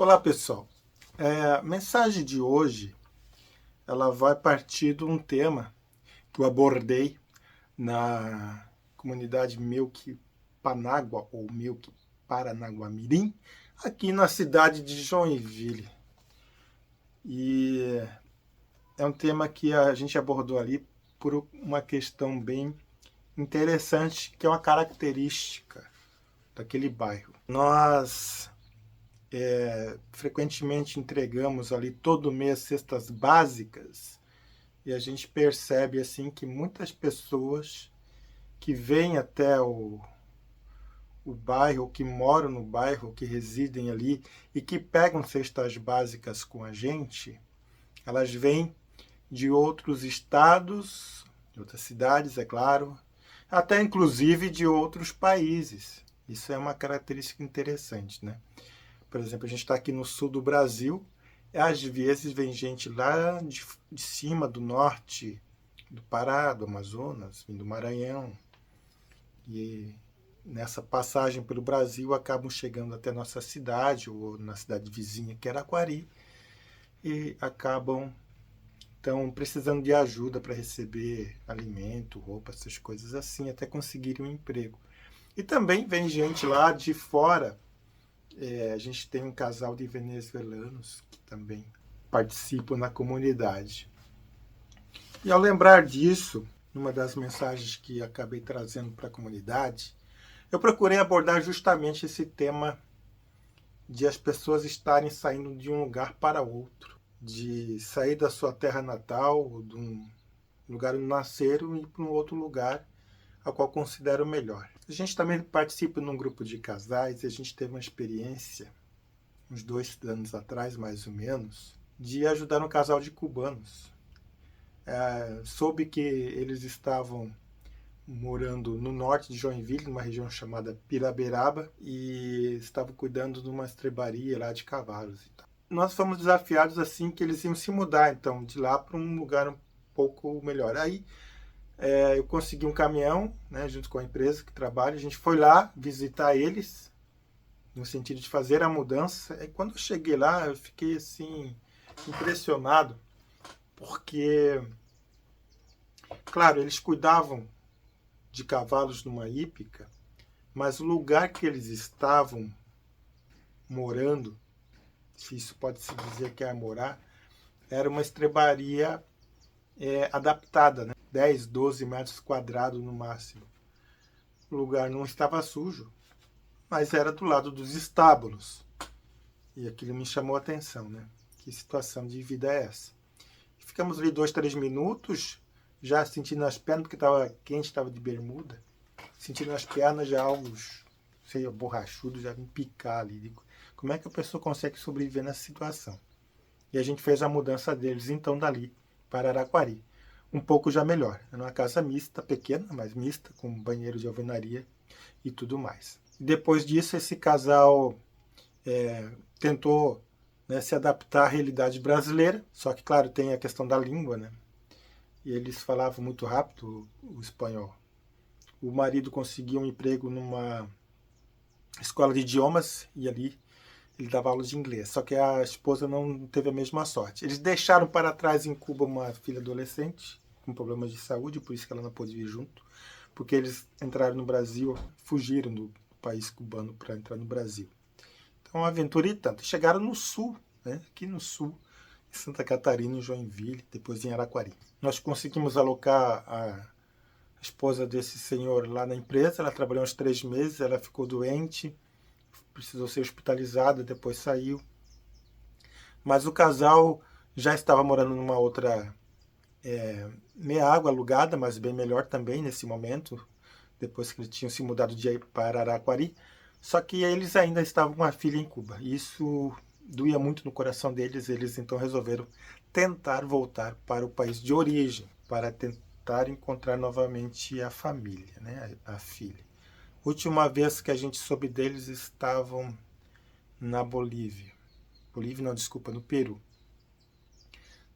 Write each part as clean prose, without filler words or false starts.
Olá, pessoal. A mensagem de hoje ela vai partir de um tema que eu abordei na comunidade Milk Panágua ou Milk Paranaguamirim, aqui na cidade de Joinville. E é um tema que a gente abordou ali por uma questão bem interessante, que é uma característica daquele bairro. Nós frequentemente entregamos ali todo mês cestas básicas e a gente percebe assim que muitas pessoas que vêm até o bairro, que moram no bairro, que residem ali e que pegam cestas básicas com a gente, elas vêm de outros estados, de outras cidades, é claro, até inclusive de outros países. Isso é uma característica interessante, né? Por exemplo, a gente está aqui no sul do Brasil, e às vezes vem gente lá de cima, do norte, do Pará, do Amazonas, do Maranhão. E nessa passagem pelo Brasil acabam chegando até nossa cidade, ou na cidade vizinha, que é Araquari, e acabam então precisando de ajuda para receber alimento, roupa, essas coisas assim, até conseguirem um emprego. E também vem gente lá de fora. A gente tem um casal de venezuelanos que também participam na comunidade. E ao lembrar disso, numa das mensagens que acabei trazendo para a comunidade, eu procurei abordar justamente esse tema de as pessoas estarem saindo de um lugar para outro, de sair da sua terra natal, de um lugar onde nasceram, e ir para um outro lugar a qual considero melhor. A gente também participa num grupo de casais e a gente teve uma experiência, uns 2 anos atrás, mais ou menos, de ajudar um casal de cubanos. Soube que eles estavam morando no norte de Joinville, numa região chamada Piraberaba, e estavam cuidando de uma estrebaria lá de cavalos. E tal. Nós fomos desafiados assim que eles iam se mudar, então, de lá para um lugar um pouco melhor. Aí eu consegui um caminhão, né, junto com a empresa que trabalha. A gente foi lá visitar eles, no sentido de fazer a mudança. E quando eu cheguei lá, eu fiquei assim impressionado, porque, claro, eles cuidavam de cavalos numa hípica, mas o lugar que eles estavam morando, se isso pode se dizer que é morar, era uma estrebaria adaptada, né? 10, 12 metros quadrados no máximo. O lugar não estava sujo, mas era do lado dos estábulos. E aquilo me chamou a atenção, né? Que situação de vida é essa? Ficamos ali 2, 3 minutos, já sentindo as pernas, porque estava quente, estava de bermuda, sentindo as pernas já uns, sei, borrachudos, já me picar ali. Digo, como é que a pessoa consegue sobreviver nessa situação? E a gente fez a mudança deles, então, dali para Araquari. Um pouco já melhor. Era uma casa mista, pequena, mas mista, com banheiro de alvenaria e tudo mais. Depois disso, esse casal tentou, né, se adaptar à realidade brasileira, só que, claro, tem a questão da língua, né? E eles falavam muito rápido o espanhol. O marido conseguiu um emprego numa escola de idiomas e ali ele dava aula de inglês, só que a esposa não teve a mesma sorte. Eles deixaram para trás em Cuba uma filha adolescente com problemas de saúde, por isso que ela não pôde vir junto, porque eles entraram no Brasil, fugiram do país cubano para entrar no Brasil. Então, uma aventura e tanto. Chegaram no sul, né? Aqui no sul, em Santa Catarina, em Joinville, depois em Araquari. Nós conseguimos alocar a esposa desse senhor lá na empresa. Ela trabalhou uns 3 meses, ela ficou doente, precisou ser hospitalizada, depois saiu. Mas o casal já estava morando numa outra meia água alugada, mas bem melhor também nesse momento, depois que eles tinham se mudado de para Araquari. Só que eles ainda estavam com a filha em Cuba. Isso doía muito no coração deles. Eles então resolveram tentar voltar para o país de origem, para tentar encontrar novamente a família, né, a filha. Última vez que a gente soube deles, estavam na Bolívia. Bolívia não, desculpa, no Peru,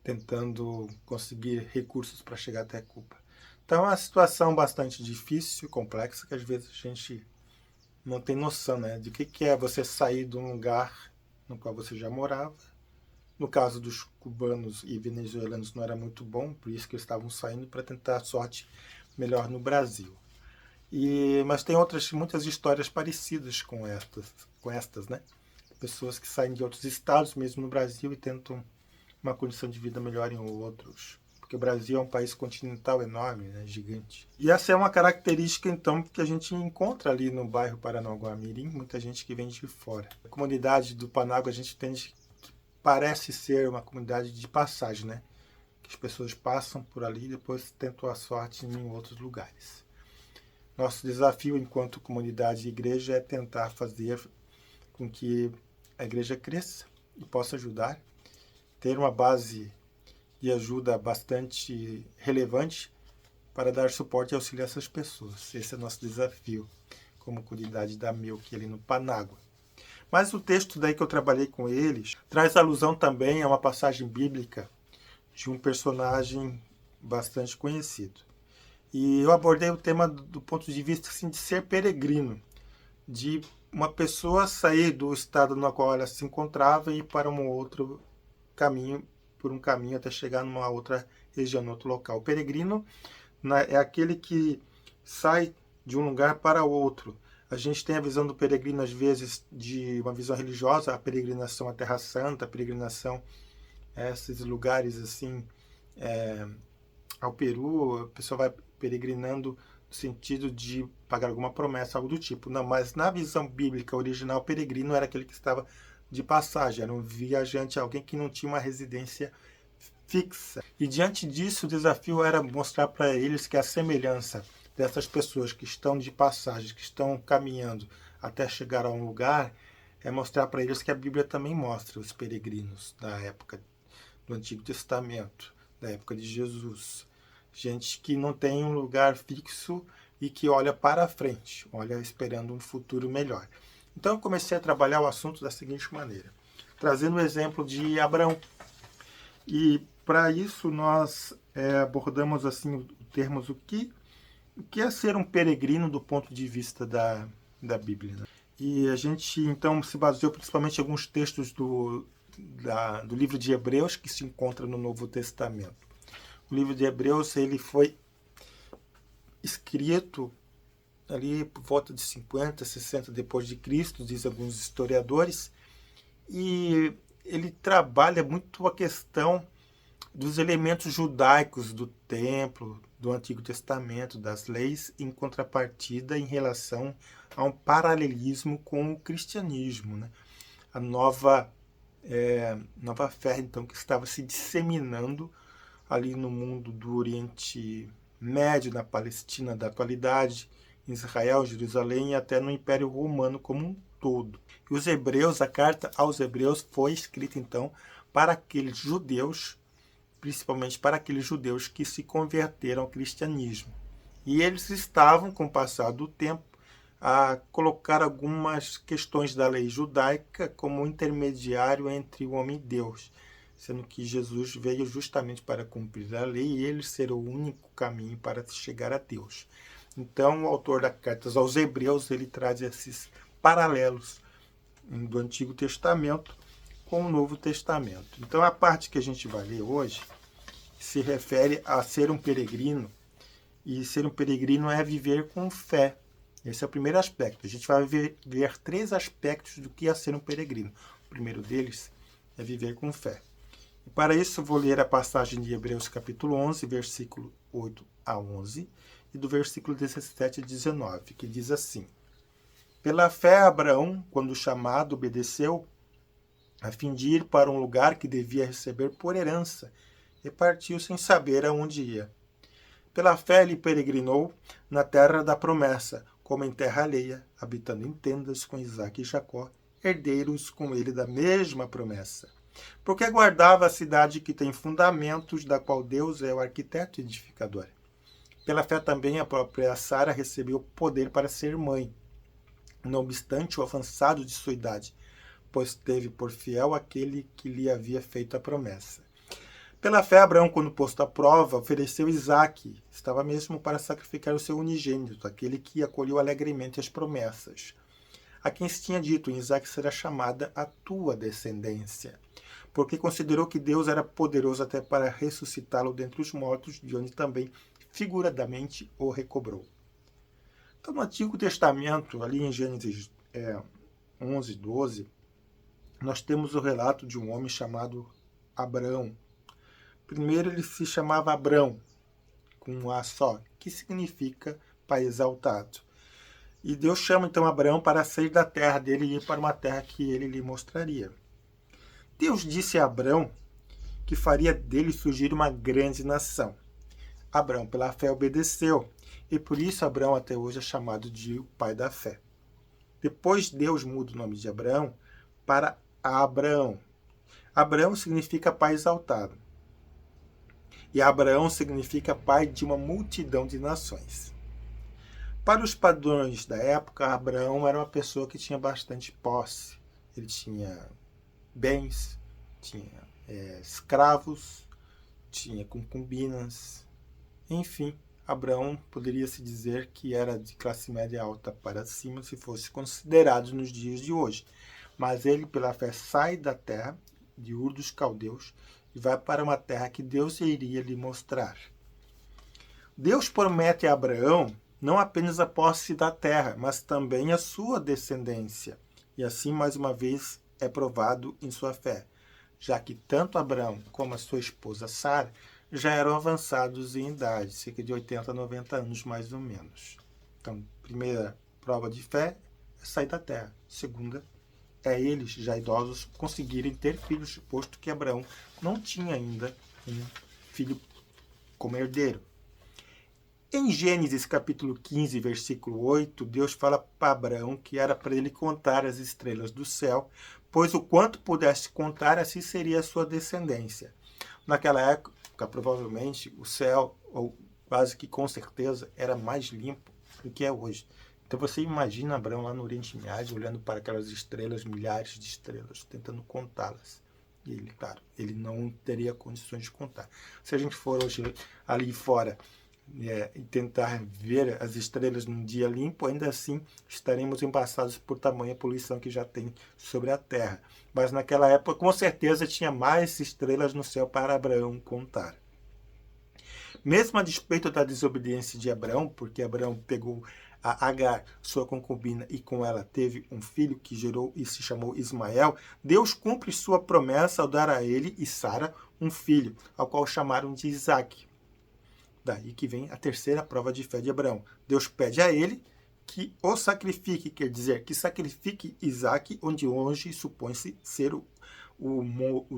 tentando conseguir recursos para chegar até Cuba. Então é uma situação bastante difícil, complexa, que às vezes a gente não tem noção, né, de que é você sair de um lugar no qual você já morava. No caso dos cubanos e venezuelanos não era muito bom, por isso que eles estavam saindo para tentar a sorte melhor no Brasil. Mas tem muitas histórias parecidas com estas, né? Pessoas que saem de outros estados, mesmo no Brasil, e tentam uma condição de vida melhor em outros. Porque o Brasil é um país continental enorme, né? Gigante. E essa é uma característica, então, que a gente encontra ali no bairro Paranaguá-Mirim, muita gente que vem de fora. A comunidade do Panágua, a gente entende que parece ser uma comunidade de passagem, né? Que as pessoas passam por ali e depois tentam a sorte em outros lugares. Nosso desafio enquanto comunidade e igreja é tentar fazer com que a igreja cresça e possa ajudar, ter uma base de ajuda bastante relevante para dar suporte e auxílio a essas pessoas. Esse é o nosso desafio como comunidade da Milk ali no Panágua. Mas o texto daí que eu trabalhei com eles traz alusão também a uma passagem bíblica de um personagem bastante conhecido. E eu abordei o tema do ponto de vista assim, de ser peregrino, de uma pessoa sair do estado no qual ela se encontrava e ir para um outro caminho, por um caminho até chegar numa outra região, no outro local. O peregrino é aquele que sai de um lugar para outro. A gente tem a visão do peregrino, às vezes, de uma visão religiosa, a peregrinação à Terra Santa, a peregrinação a esses lugares assim, ao Peru, a pessoa vai peregrinando no sentido de pagar alguma promessa, algo do tipo. Não, mas na visão bíblica original, o peregrino era aquele que estava de passagem, era um viajante, alguém que não tinha uma residência fixa. E diante disso, o desafio era mostrar para eles que a semelhança dessas pessoas que estão de passagem, que estão caminhando até chegar a um lugar, é mostrar para eles que a Bíblia também mostra os peregrinos da época do Antigo Testamento, da época de Jesus. Gente que não tem um lugar fixo e que olha para frente, olha esperando um futuro melhor. Então eu comecei a trabalhar o assunto da seguinte maneira, trazendo o exemplo de Abraão. E para isso nós abordamos assim termos o que é ser um peregrino do ponto de vista da Bíblia. Né? E a gente então se baseou principalmente em alguns textos do livro de Hebreus que se encontra no Novo Testamento. O livro de Hebreus ele foi escrito ali por volta de 50, 60 depois de Cristo, diz alguns historiadores, e ele trabalha muito a questão dos elementos judaicos do templo, do Antigo Testamento, das leis, em contrapartida em relação a um paralelismo com o cristianismo, né? A nova fé, então, que estava se disseminando ali no mundo do Oriente Médio, na Palestina da atualidade, em Israel, Jerusalém e até no Império Romano como um todo. E os Hebreus, a carta aos Hebreus foi escrita então para aqueles judeus, principalmente para aqueles judeus que se converteram ao cristianismo. E eles estavam, com o passar do tempo, a colocar algumas questões da lei judaica como intermediário entre o homem e Deus, sendo que Jesus veio justamente para cumprir a lei e ele ser o único caminho para chegar a Deus. Então, o autor das cartas aos Hebreus, ele traz esses paralelos do Antigo Testamento com o Novo Testamento. Então, a parte que a gente vai ler hoje se refere a ser um peregrino, e ser um peregrino é viver com fé. Esse é o primeiro aspecto. A gente vai ver 3 aspectos do que é ser um peregrino. O primeiro deles é viver com fé. E para isso, vou ler a passagem de Hebreus capítulo 11, versículo 8 a 11, e do versículo 17 a 19, que diz assim: Pela fé, Abraão, quando chamado, obedeceu, a fim de ir para um lugar que devia receber por herança, e partiu sem saber aonde ia. Pela fé, ele peregrinou na terra da promessa, como em terra alheia, habitando em tendas com Isaque e Jacó, herdeiros com ele da mesma promessa. Porque aguardava a cidade que tem fundamentos, da qual Deus é o arquiteto e edificador. Pela fé também a própria Sara recebeu poder para ser mãe, não obstante o avançado de sua idade, pois teve por fiel aquele que lhe havia feito a promessa. Pela fé, Abraão, quando posto à prova, ofereceu Isaque, estava mesmo para sacrificar o seu unigênito, aquele que acolheu alegremente as promessas. a quem se tinha dito: em Isaque será chamada a tua descendência, porque considerou que Deus era poderoso até para ressuscitá-lo dentre os mortos, de onde também figuradamente o recobrou. Então, no Antigo Testamento, ali em Gênesis 11, 12, nós temos o relato de um homem chamado Abrão. Primeiro ele se chamava Abrão, com um A só, que significa pai exaltado. E Deus chama então Abraão para sair da terra dele e ir para uma terra que ele lhe mostraria. Deus disse a Abraão que faria dele surgir uma grande nação. Abraão, pela fé, obedeceu, e por isso Abraão até hoje é chamado de o pai da fé. Depois Deus muda o nome de Abraão para Abraão. Abraão significa pai exaltado. E Abraão significa pai de uma multidão de nações. Para os padrões da época, Abraão era uma pessoa que tinha bastante posse. Ele tinha bens, tinha escravos, tinha concubinas. Enfim, Abraão poderia se dizer que era de classe média alta para cima, se fosse considerado nos dias de hoje. Mas ele, pela fé, sai da terra de Ur dos Caldeus e vai para uma terra que Deus iria lhe mostrar. Deus promete a Abraão não apenas a posse da terra, mas também a sua descendência. E assim, mais uma vez, é provado em sua fé, já que tanto Abraão como a sua esposa Sara já eram avançados em idade, cerca de 80 a 90 anos mais ou menos. Então, primeira prova de fé é sair da terra. Segunda, eles, já idosos, conseguirem ter filhos, posto que Abraão não tinha ainda um filho como herdeiro. Em Gênesis capítulo 15, versículo 8, Deus fala para Abraão que era para ele contar as estrelas do céu, pois o quanto pudesse contar, assim seria a sua descendência. Naquela época, provavelmente, o céu, ou quase que com certeza, era mais limpo do que é hoje. Então você imagina Abraão lá no Oriente Médio, olhando para aquelas estrelas, milhares de estrelas, tentando contá-las. E ele, claro, ele não teria condições de contar. Se a gente for hoje ali fora e tentar ver as estrelas num dia limpo, ainda assim estaremos embaçados por tamanha poluição que já tem sobre a Terra. Mas naquela época, com certeza, tinha mais estrelas no céu para Abraão contar. Mesmo a despeito da desobediência de Abraão, porque Abraão pegou a Agar, sua concubina, e com ela teve um filho que gerou e se chamou Ismael, Deus cumpre sua promessa ao dar a ele e Sara um filho, ao qual chamaram de Isaque. Daí que vem a terceira prova de fé de Abraão. Deus pede a ele que o sacrifique, quer dizer, que sacrifique Isaque, onde hoje supõe-se ser o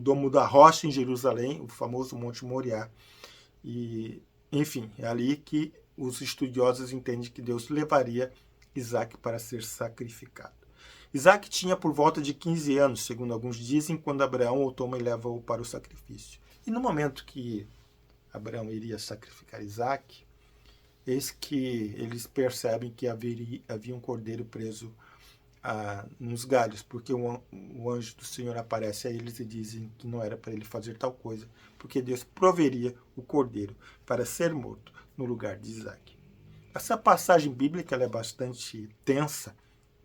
domo da rocha em Jerusalém, o famoso Monte Moriá. E, enfim, é ali que os estudiosos entendem que Deus levaria Isaque para ser sacrificado. Isaque tinha por volta de 15 anos, segundo alguns dizem, quando Abraão o toma e leva-o para o sacrifício. E no momento que Abraão iria sacrificar Isaque, eis que eles percebem que havia um cordeiro preso nos galhos, porque o anjo do Senhor aparece a eles e dizem que não era para ele fazer tal coisa, porque Deus proveria o cordeiro para ser morto no lugar de Isaque. Essa passagem bíblica ela é bastante tensa,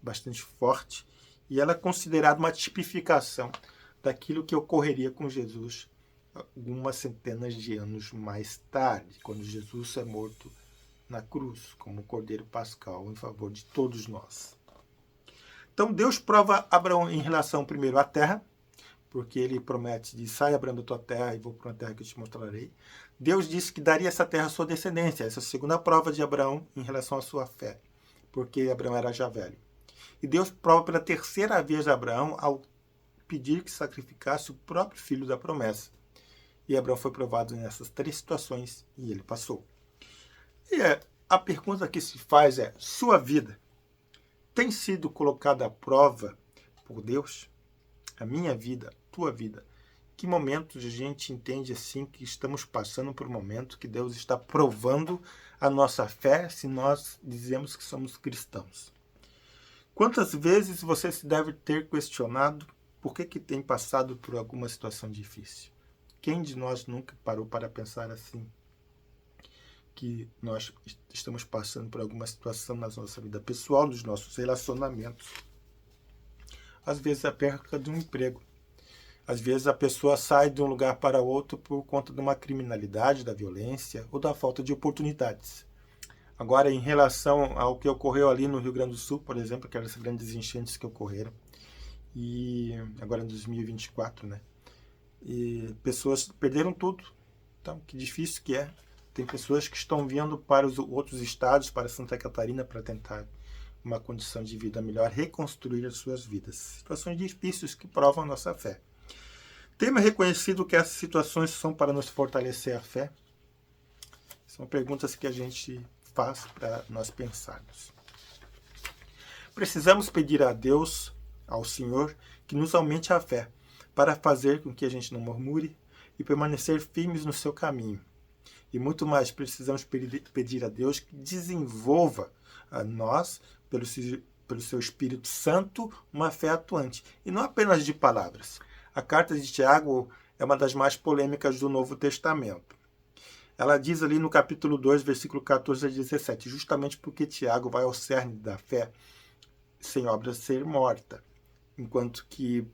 bastante forte, e ela é considerada uma tipificação daquilo que ocorreria com Jesus algumas centenas de anos mais tarde, quando Jesus é morto na cruz, como cordeiro pascal em favor de todos nós. Então Deus prova Abraão em relação primeiro à terra, porque ele promete de sai Abraão da tua terra e vou para uma terra que eu te mostrarei. Deus disse que daria essa terra à sua descendência, essa é a segunda prova de Abraão em relação à sua fé, porque Abraão era já velho. E Deus prova pela terceira vez a Abraão ao pedir que sacrificasse o próprio filho da promessa. E Abraão foi provado nessas três situações e ele passou. E a pergunta que se faz é, sua vida tem sido colocada à prova por Deus? A minha vida, a tua vida. Que momentos a gente entende assim que estamos passando por um momento que Deus está provando a nossa fé se nós dizemos que somos cristãos? Quantas vezes você se deve ter questionado por que tem passado por alguma situação difícil? Quem de nós nunca parou para pensar assim? Que nós estamos passando por alguma situação na nossa vida pessoal, nos nossos relacionamentos. às vezes a perca de um emprego. Às vezes a pessoa sai de um lugar para outro por conta de uma criminalidade, da violência ou da falta de oportunidades. Agora, em relação ao que ocorreu ali no Rio Grande do Sul, por exemplo, aquelas grandes enchentes que ocorreram, e agora em 2024, né? E pessoas perderam tudo. Então, que difícil que é. Tem pessoas que estão vindo para os outros estados, para Santa Catarina, para tentar uma condição de vida melhor, reconstruir as suas vidas. Situações difíceis que provam a nossa fé. Temos reconhecido que essas situações são para nos fortalecer a fé? São perguntas que a gente faz para nós pensarmos. Precisamos pedir a Deus, ao Senhor, que nos aumente a fé, para fazer com que a gente não murmure e permanecer firmes no seu caminho. E muito mais, precisamos pedir a Deus que desenvolva a nós, pelo seu Espírito Santo, uma fé atuante, e não apenas de palavras. A carta de Tiago é uma das mais polêmicas do Novo Testamento. Ela diz ali no capítulo 2, versículo 14 a 17, justamente porque Tiago vai ao cerne da fé, sem obras ser morta, enquanto que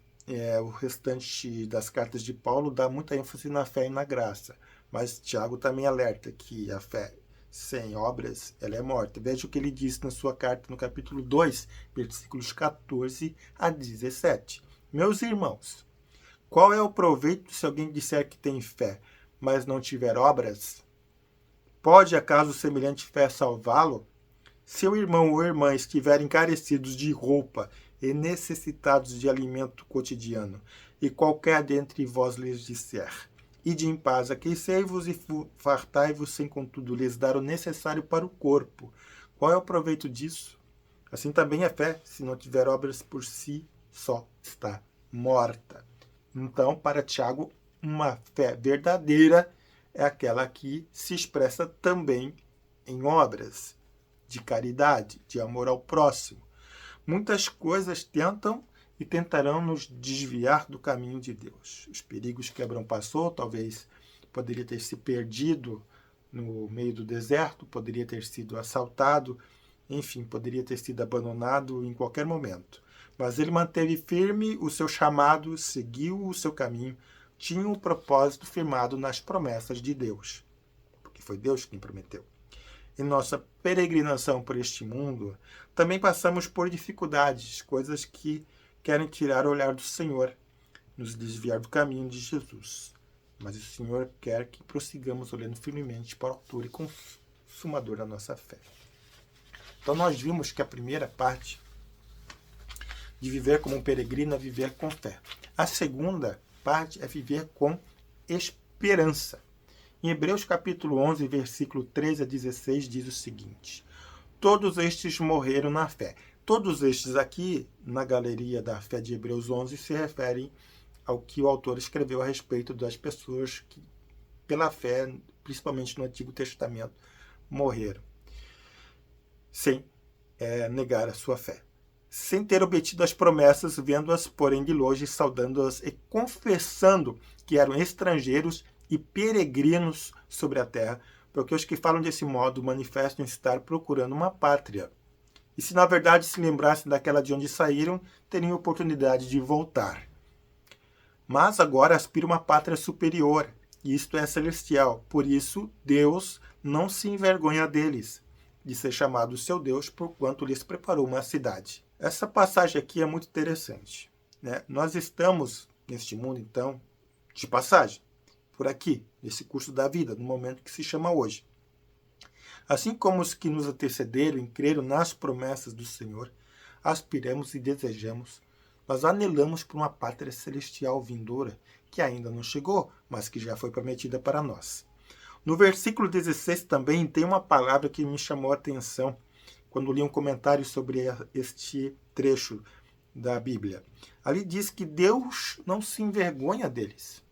o restante das cartas de Paulo dá muita ênfase na fé e na graça. Mas Tiago também alerta que a fé sem obras ela é morta. Veja o que ele diz na sua carta no capítulo 2, versículos 14 a 17. Meus irmãos, qual é o proveito se alguém disser que tem fé, mas não tiver obras? Pode acaso semelhante fé salvá-lo? Se o irmão ou irmã estiverem carecidos de roupa e necessitados de alimento cotidiano, e qualquer dentre vós lhes disser: ide em paz, aquecei-vos e fartai-vos, sem contudo lhes dar o necessário para o corpo, qual é o proveito disso? Assim também a fé, se não tiver obras por si, só está morta. Então, para Tiago, uma fé verdadeira é aquela que se expressa também em obras de caridade, de amor ao próximo. Muitas coisas tentam e tentarão nos desviar do caminho de Deus. Os perigos que Abraão passou, talvez poderia ter se perdido no meio do deserto, poderia ter sido assaltado, enfim, poderia ter sido abandonado em qualquer momento. Mas ele manteve firme o seu chamado, seguiu o seu caminho, tinha um propósito firmado nas promessas de Deus, porque foi Deus quem prometeu. Em nossa peregrinação por este mundo, também passamos por dificuldades, coisas que querem tirar o olhar do Senhor, nos desviar do caminho de Jesus. Mas o Senhor quer que prossigamos olhando firmemente para o autor e consumador da nossa fé. Então nós vimos que a primeira parte de viver como um peregrino é viver com fé. A segunda parte é viver com esperança. Em Hebreus capítulo 11, versículo 13 a 16, diz o seguinte: todos estes morreram na fé. Todos estes aqui, na galeria da fé de Hebreus 11, se referem ao que o autor escreveu a respeito das pessoas que, pela fé, principalmente no Antigo Testamento, morreram, sem negar a sua fé. Sem ter obtido as promessas, vendo-as, porém, de longe, saudando-as e confessando que eram estrangeiros e peregrinos sobre a terra, porque os que falam desse modo manifestam estar procurando uma pátria. E se na verdade se lembrassem daquela de onde saíram, teriam oportunidade de voltar. Mas agora aspiram uma pátria superior, e isto é celestial. Por isso, Deus não se envergonha deles, de ser chamado seu Deus, porquanto lhes preparou uma cidade. Essa passagem aqui é muito interessante, né? Nós estamos neste mundo, então, de passagem, por aqui, nesse curso da vida, no momento que se chama hoje. Assim como os que nos antecederam e creram nas promessas do Senhor, aspiramos e desejamos, nós anelamos por uma pátria celestial vindoura, que ainda não chegou, mas que já foi prometida para nós. No versículo 16 também tem uma palavra que me chamou a atenção, quando li um comentário sobre este trecho da Bíblia. Ali diz que Deus não se envergonha deles.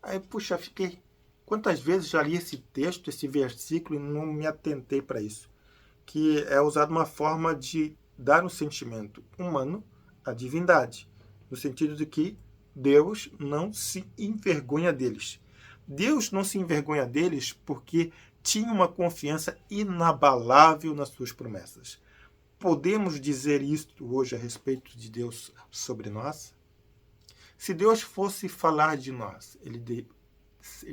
Aí, puxa, fiquei... Quantas vezes já li esse texto, esse versículo, e não me atentei para isso? Que é usado uma forma de dar um sentimento humano à divindade, no sentido de que Deus não se envergonha deles. Deus não se envergonha deles porque tinha uma confiança inabalável nas suas promessas. podemos dizer isto hoje a respeito de Deus sobre nós? Se Deus fosse falar de nós, ele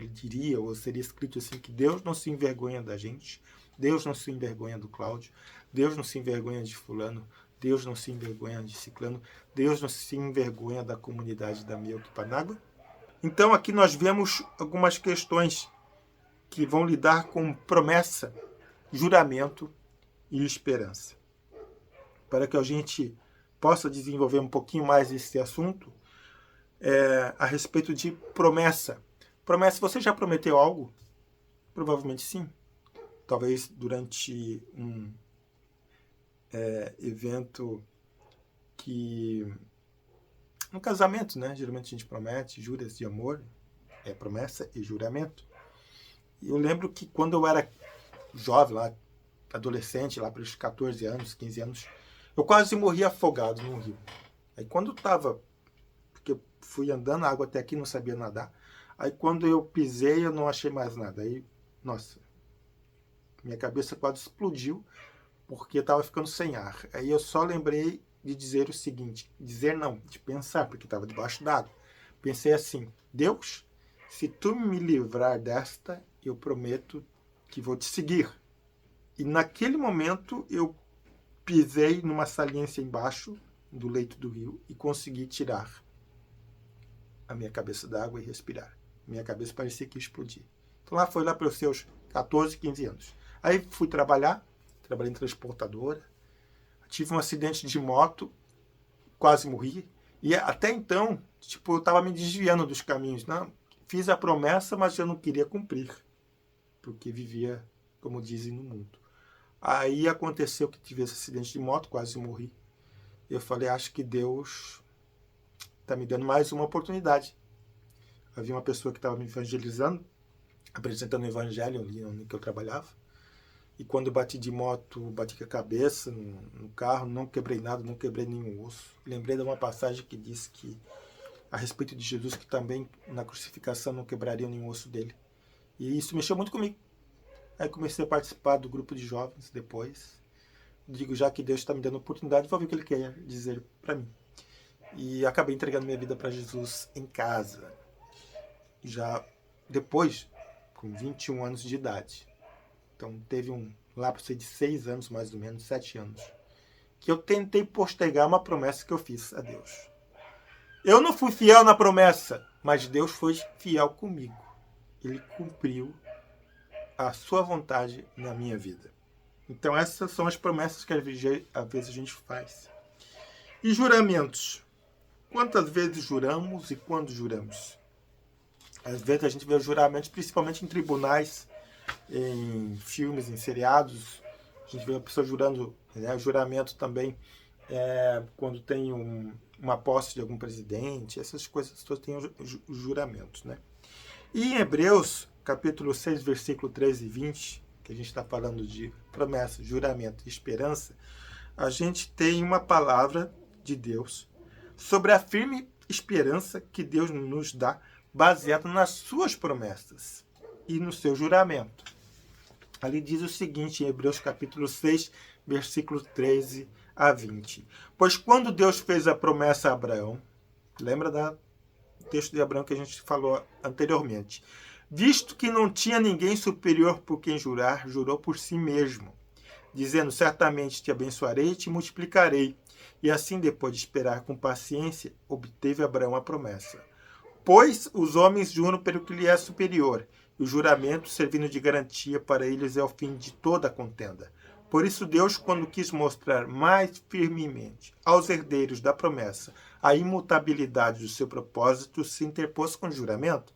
diria, ou seria escrito assim, que Deus não se envergonha da gente, Deus não se envergonha do Cláudio, Deus não se envergonha de fulano, Deus não se envergonha de ciclano, Deus não se envergonha da comunidade da Meuquipanágua? Então aqui nós vemos algumas questões que vão lidar com promessa, juramento e esperança. Para que a gente possa desenvolver um pouquinho mais esse assunto, a respeito de promessa. Promessa, você já prometeu algo? Provavelmente sim. Talvez durante um evento um casamento, né? Geralmente a gente promete, juras de amor, promessa e juramento. E eu lembro que quando eu era jovem, lá, adolescente, lá pelos 14 anos, 15 anos, eu quase morri afogado num rio. Aí quando eu estava, porque eu fui andando, a água até aqui, não sabia nadar. Aí quando eu pisei, eu não achei mais nada. Aí, nossa, minha cabeça quase explodiu, porque eu estava ficando sem ar. Aí eu só lembrei de dizer o seguinte, de pensar, porque estava debaixo d'água. Pensei assim, Deus, se tu me livrar desta, eu prometo que vou te seguir. E naquele momento eu pisei numa saliência embaixo do leito do rio e consegui tirar a minha cabeça d'água e respirar. Minha cabeça parecia que ia explodir. Então foi lá pelos seus 14, 15 anos. Aí fui trabalhei em transportadora, tive um acidente de moto, quase morri. E até então, eu estava me desviando dos caminhos. Não, fiz a promessa, mas eu não queria cumprir, porque vivia, como dizem, no mundo. Aí aconteceu que tive esse acidente de moto, quase morri. Eu falei, acho que Deus está me dando mais uma oportunidade. Havia uma pessoa que estava me evangelizando, apresentando o evangelho ali onde eu trabalhava. E quando eu bati de moto, bati com a cabeça no carro, não quebrei nada, não quebrei nenhum osso. Lembrei de uma passagem que diz que, a respeito de Jesus, que também na crucificação não quebraria nenhum osso dele. E isso mexeu muito comigo. Aí comecei a participar do grupo de jovens depois. Digo, já que Deus está me dando oportunidade, vou ver o que Ele quer dizer para mim. E acabei entregando minha vida para Jesus em casa. Já depois, com 21 anos de idade. Então teve um lapso de 6 anos, mais ou menos, 7 anos, que eu tentei postergar uma promessa que eu fiz a Deus. Eu não fui fiel na promessa, mas Deus foi fiel comigo. Ele cumpriu a sua vontade na minha vida. Então essas são as promessas que às vezes a gente faz. E juramentos. Quantas vezes juramos e quando juramos? Às vezes a gente vê juramentos, principalmente em tribunais, em filmes, em seriados. A gente vê a pessoa jurando, né? Juramento também quando tem uma posse de algum presidente. Essas coisas todas têm os juramentos, né? E em Hebreus, capítulo 6, versículo 13 e 20, que a gente está falando de promessa, juramento e esperança, a gente tem uma palavra de Deus sobre a firme esperança que Deus nos dá, baseada nas suas promessas e no seu juramento. Ali diz o seguinte, em Hebreus capítulo 6, versículo 13 a 20. Pois quando Deus fez a promessa a Abraão, lembra do texto de Abraão que a gente falou anteriormente, visto que não tinha ninguém superior por quem jurar, jurou por si mesmo, dizendo, certamente te abençoarei e te multiplicarei. E assim, depois de esperar com paciência, obteve Abraão a promessa. Pois os homens juram pelo que lhe é superior, e o juramento, servindo de garantia para eles, é o fim de toda a contenda. Por isso Deus, quando quis mostrar mais firmemente aos herdeiros da promessa a imutabilidade do seu propósito, se interpôs com juramento,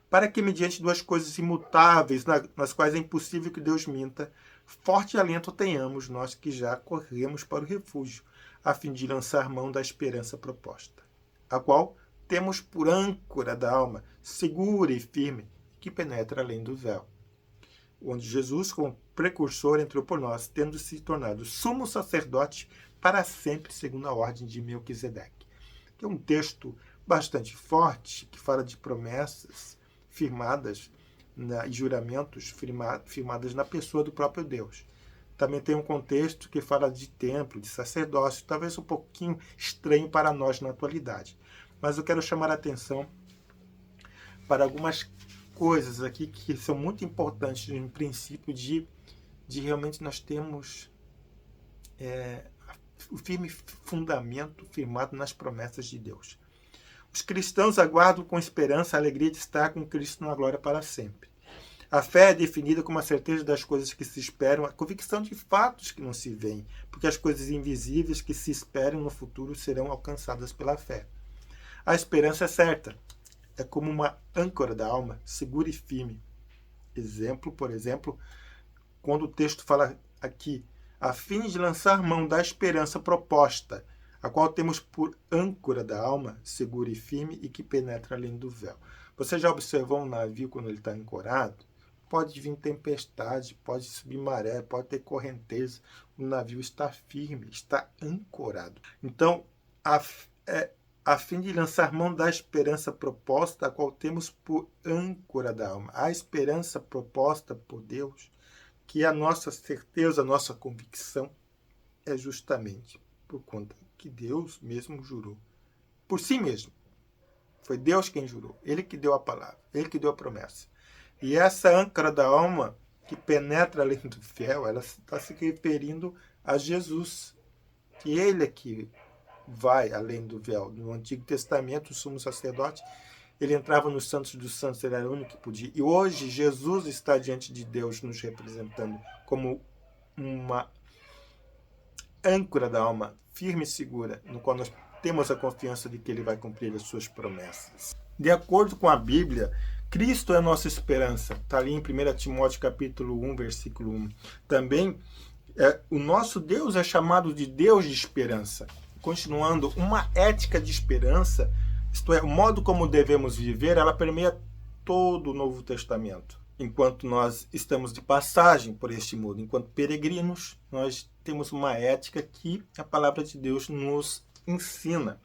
para que, mediante duas coisas imutáveis, nas quais é impossível que Deus minta, forte alento tenhamos nós que já corremos para o refúgio, a fim de lançar mão da esperança proposta, a qual temos por âncora da alma, segura e firme, que penetra além do véu, onde Jesus, como precursor, entrou por nós, tendo se tornado sumo sacerdote para sempre, segundo a ordem de Melquisedeque. Que é um texto bastante forte, que fala de promessas firmadas e juramentos firmadas na pessoa do próprio Deus. também tem um contexto que fala de templo, de sacerdócio, talvez um pouquinho estranho para nós na atualidade. Mas eu quero chamar a atenção para algumas coisas aqui que são muito importantes no princípio de realmente nós temos o firme fundamento firmado nas promessas de Deus. Os cristãos aguardam com esperança a alegria de estar com Cristo na glória para sempre. A fé é definida como a certeza das coisas que se esperam, a convicção de fatos que não se veem, porque as coisas invisíveis que se esperam no futuro serão alcançadas pela fé. A esperança é certa, é como uma âncora da alma, segura e firme. Por exemplo, quando o texto fala aqui, a fim de lançar mão da esperança proposta, a qual temos por âncora da alma, segura e firme e que penetra além do véu. Você já observou um navio quando ele está ancorado? Pode vir tempestade, pode subir maré, pode ter correnteza. O navio está firme, está ancorado. Então, a fim de lançar mão da esperança proposta, a qual temos por âncora da alma. A esperança proposta por Deus, que é a nossa certeza, a nossa convicção, é justamente por conta que Deus mesmo jurou. Por si mesmo. Foi Deus quem jurou. Ele que deu a palavra. Ele que deu a promessa. E essa âncora da alma que penetra além do véu, ela está se referindo a Jesus. Que ele é que vai além do véu. No Antigo Testamento, o sumo sacerdote, ele entrava nos santos dos santos, ele era o único que podia. E hoje, Jesus está diante de Deus, nos representando como uma âncora da alma, firme e segura, no qual nós temos a confiança de que ele vai cumprir as suas promessas. De acordo com a Bíblia, Cristo é a nossa esperança. Está ali em 1 Timóteo capítulo 1, versículo 1. Também, o nosso Deus é chamado de Deus de esperança. Continuando, uma ética de esperança, isto é, o modo como devemos viver, ela permeia todo o Novo Testamento. Enquanto nós estamos de passagem por este mundo, enquanto peregrinos, nós temos uma ética que a palavra de Deus nos ensina.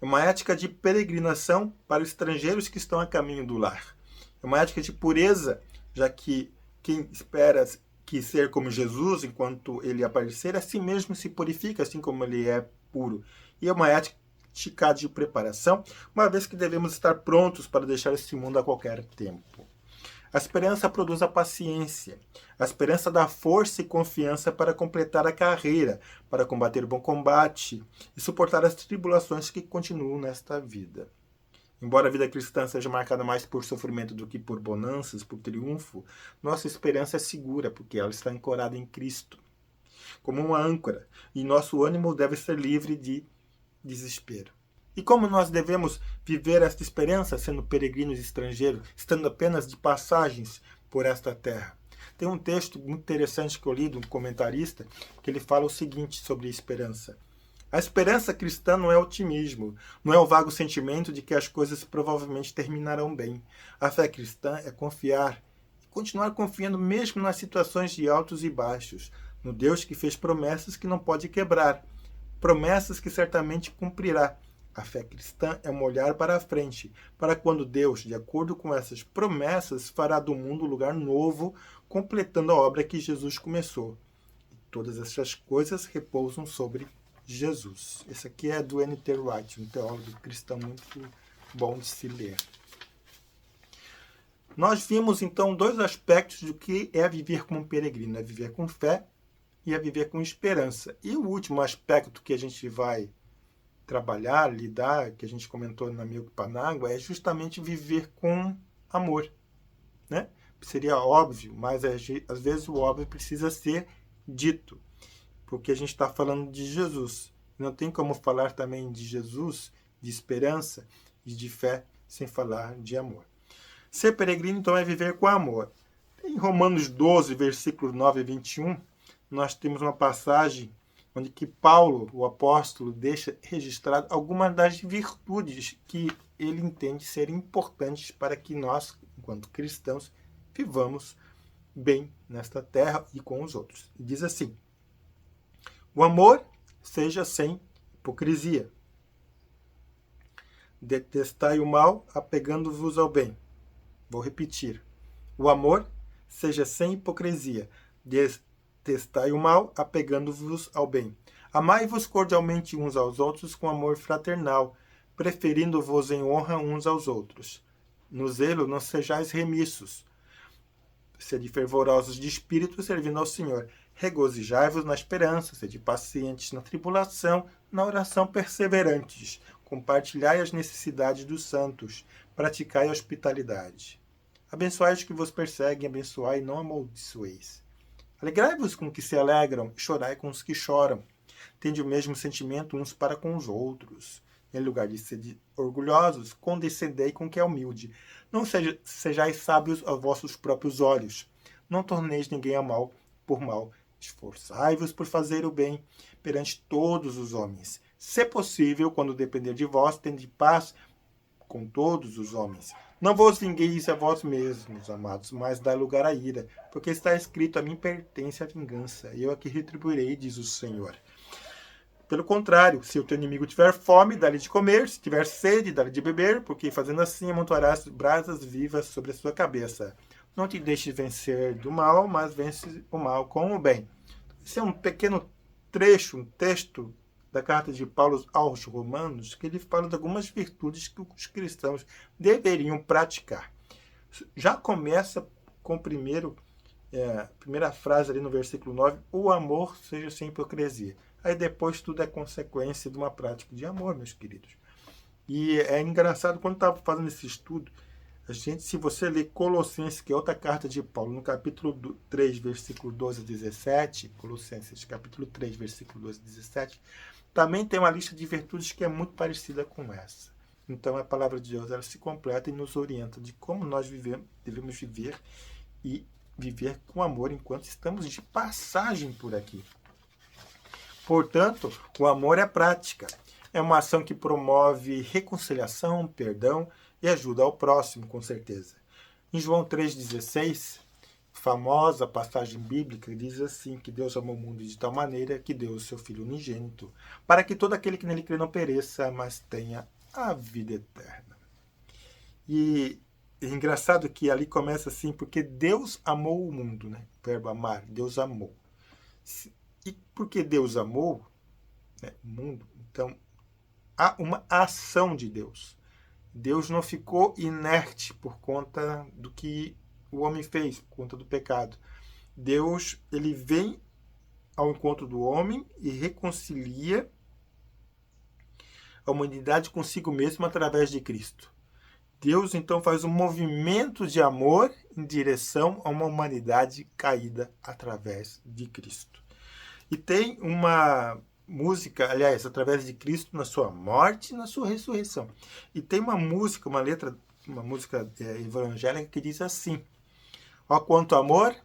É uma ética de peregrinação para estrangeiros que estão a caminho do lar. É uma ética de pureza, já que quem espera que ser como Jesus, enquanto ele aparecer, a si mesmo se purifica, assim como ele é puro. E é uma ética de preparação, uma vez que devemos estar prontos para deixar este mundo a qualquer tempo. A esperança produz a paciência. A esperança dá força e confiança para completar a carreira, para combater o bom combate e suportar as tribulações que continuam nesta vida. Embora a vida cristã seja marcada mais por sofrimento do que por bonanças, por triunfo, nossa esperança é segura, porque ela está ancorada em Cristo, como uma âncora, e nosso ânimo deve ser livre de desespero. E como nós devemos viver esta esperança, sendo peregrinos estrangeiros, estando apenas de passagens por esta terra? Tem um texto muito interessante que eu li de um comentarista, que ele fala o seguinte sobre a esperança. A esperança cristã não é otimismo, não é o vago sentimento de que as coisas provavelmente terminarão bem. A fé cristã é confiar e continuar confiando mesmo nas situações de altos e baixos, no Deus que fez promessas que não pode quebrar, promessas que certamente cumprirá. A fé cristã é um olhar para a frente, para quando Deus, de acordo com essas promessas, fará do mundo um lugar novo, completando a obra que Jesus começou. E todas essas coisas repousam sobre Jesus. Esse aqui é do N.T. Wright, um teólogo cristão muito bom de se ler. Nós vimos, então, dois aspectos do que é viver como um peregrino. É viver com fé e é viver com esperança. E o último aspecto que a gente vai trabalhar, lidar, que a gente comentou na Milk Panágua, é justamente viver com amor, né? Seria óbvio, mas às vezes o óbvio precisa ser dito, porque a gente está falando de Jesus. Não tem como falar também de Jesus, de esperança e de fé, sem falar de amor. Ser peregrino, então, é viver com amor. Em Romanos 12, versículos 9 e 21, nós temos uma passagem onde que Paulo, o apóstolo, deixa registrado algumas das virtudes que ele entende serem importantes para que nós, enquanto cristãos, vivamos bem nesta terra e com os outros. E diz assim: o amor seja sem hipocrisia. Detestai o mal, apegando-vos ao bem. Vou repetir. O amor seja sem hipocrisia. Detestai o mal, apegando-vos ao bem. Amai-vos cordialmente uns aos outros com amor fraternal, preferindo-vos em honra uns aos outros. No zelo não sejais remissos. Sede fervorosos de espírito, servindo ao Senhor. Regozijai-vos na esperança, sede pacientes na tribulação, na oração perseverantes. Compartilhai as necessidades dos santos, praticai a hospitalidade. Abençoai os que vos perseguem, abençoai e não amaldiçoeis. Alegrai-vos com os que se alegram, e chorai com os que choram. Tende o mesmo sentimento uns para com os outros. Em lugar de ser orgulhosos, condescendei com o que é humilde. Não sejais sábios aos vossos próprios olhos. Não torneis ninguém a mal por mal. Esforçai-vos por fazer o bem perante todos os homens. Se possível, quando depender de vós, tende paz com todos os homens. Não vos vingueis a vós mesmos, amados, mas dai lugar à ira, porque está escrito: a mim pertence a vingança, e eu aqui retribuirei, diz o Senhor. Pelo contrário, se o teu inimigo tiver fome, dá-lhe de comer, se tiver sede, dá-lhe de beber, porque fazendo assim amontoarás brasas vivas sobre a sua cabeça. Não te deixes vencer do mal, mas vence o mal com o bem. Esse é um pequeno trecho, um texto da carta de Paulo aos Romanos, que ele fala de algumas virtudes que os cristãos deveriam praticar. Já começa com a primeira frase ali no versículo 9, o amor seja sem hipocrisia. Aí depois tudo é consequência de uma prática de amor, meus queridos. E é engraçado, quando estava fazendo esse estudo, se você ler Colossenses, que é outra carta de Paulo, no capítulo 3, versículo 12 a 17, Colossenses, capítulo 3, versículo 12 a 17, também tem uma lista de virtudes que é muito parecida com essa. Então a palavra de Deus ela se completa e nos orienta de como nós devemos viver e viver com amor enquanto estamos de passagem por aqui. Portanto, o amor é prática. É uma ação que promove reconciliação, perdão e ajuda ao próximo, com certeza. Em João 3,16, famosa passagem bíblica, diz assim, que Deus amou o mundo de tal maneira que deu o seu Filho unigênito, para que todo aquele que nele crê não pereça, mas tenha a vida eterna. E é engraçado que ali começa assim, porque Deus amou o mundo, né? O verbo amar, Deus amou. E porque Deus amou, né, o mundo, então há uma ação de Deus. Deus não ficou inerte por conta do que o homem fez, por conta do pecado. Deus, ele vem ao encontro do homem e reconcilia a humanidade consigo mesmo através de Cristo. Deus, então, faz um movimento de amor em direção a uma humanidade caída através de Cristo. E tem uma música, aliás, através de Cristo na sua morte e na sua ressurreição. E tem uma música, uma música evangélica que diz assim: ó quanto amor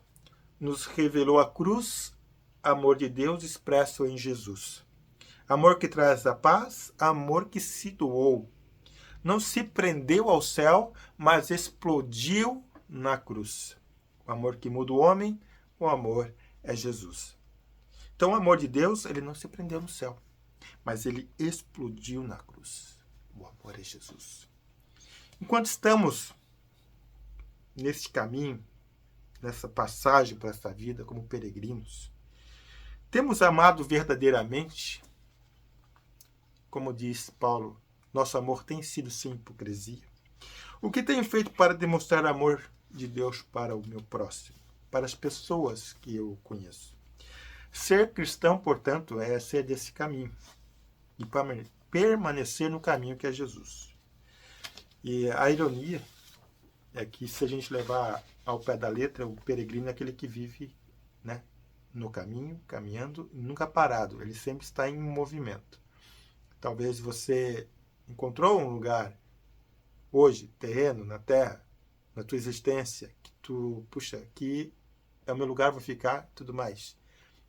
nos revelou a cruz, amor de Deus expresso em Jesus. Amor que traz a paz, amor que se doou. Não se prendeu ao céu, mas explodiu na cruz. O amor que muda o homem, o amor é Jesus. Então, o amor de Deus, ele não se prendeu no céu, mas ele explodiu na cruz. O amor é Jesus. Enquanto estamos nesse caminho, nessa passagem para essa vida como peregrinos, temos amado verdadeiramente? Como diz Paulo, nosso amor tem sido sem hipocrisia. O que tenho feito para demonstrar amor de Deus para o meu próximo, para as pessoas que eu conheço? Ser cristão, portanto, é ser desse caminho e permanecer no caminho que é Jesus. E a ironia é que, se a gente levar ao pé da letra, o peregrino é aquele que vive, né, no caminho, caminhando, nunca parado. Ele sempre está em movimento. Talvez você encontrou um lugar hoje, terreno, na terra, na tua existência, que tu, puxa, aqui é o meu lugar, vou ficar, tudo mais.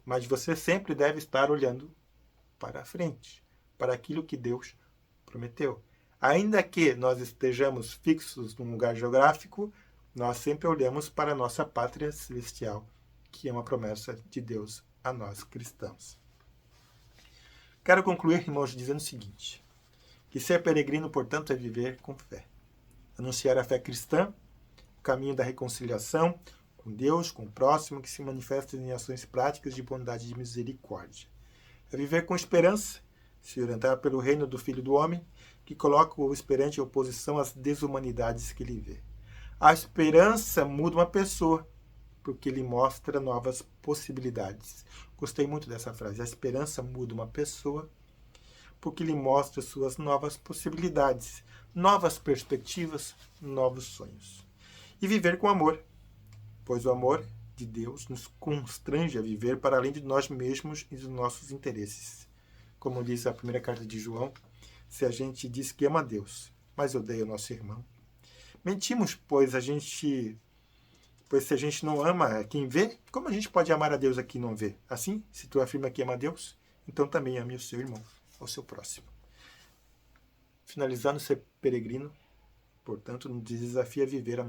Mas você sempre deve estar olhando para a frente, para aquilo que Deus prometeu. Ainda que nós estejamos fixos num lugar geográfico, nós sempre olhamos para a nossa pátria celestial, que é uma promessa de Deus a nós cristãos. Quero concluir, irmãos, dizendo o seguinte: que ser peregrino, portanto, é viver com fé. Anunciar a fé cristã, o caminho da reconciliação com com Deus, com o próximo, que se manifesta em ações práticas de bondade e de misericórdia. É viver com esperança, se orientar pelo reino do Filho do Homem, que coloca o esperante em oposição às desumanidades que ele vê. A esperança muda uma pessoa, porque lhe mostra novas possibilidades. Gostei muito dessa frase. A esperança muda uma pessoa, porque lhe mostra suas novas possibilidades, novas perspectivas, novos sonhos. E viver com amor, pois o amor de Deus nos constrange a viver para além de nós mesmos e dos nossos interesses. Como diz a primeira carta de João, se a gente diz que ama a Deus, mas odeia o nosso irmão, mentimos, pois se a gente não ama quem vê, como a gente pode amar a Deus a quem não vê? Assim, se tu afirma que ama a Deus, então também ame o seu irmão, o seu próximo. Finalizando, ser peregrino, portanto, nos desafia a viver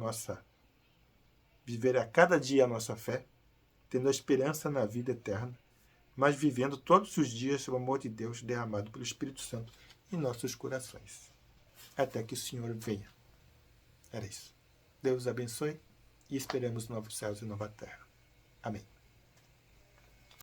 a cada dia a nossa fé, tendo a esperança na vida eterna, mas vivendo todos os dias o amor de Deus derramado pelo Espírito Santo em nossos corações, até que o Senhor venha. Era isso. Deus abençoe e esperamos novos céus e nova terra. Amém.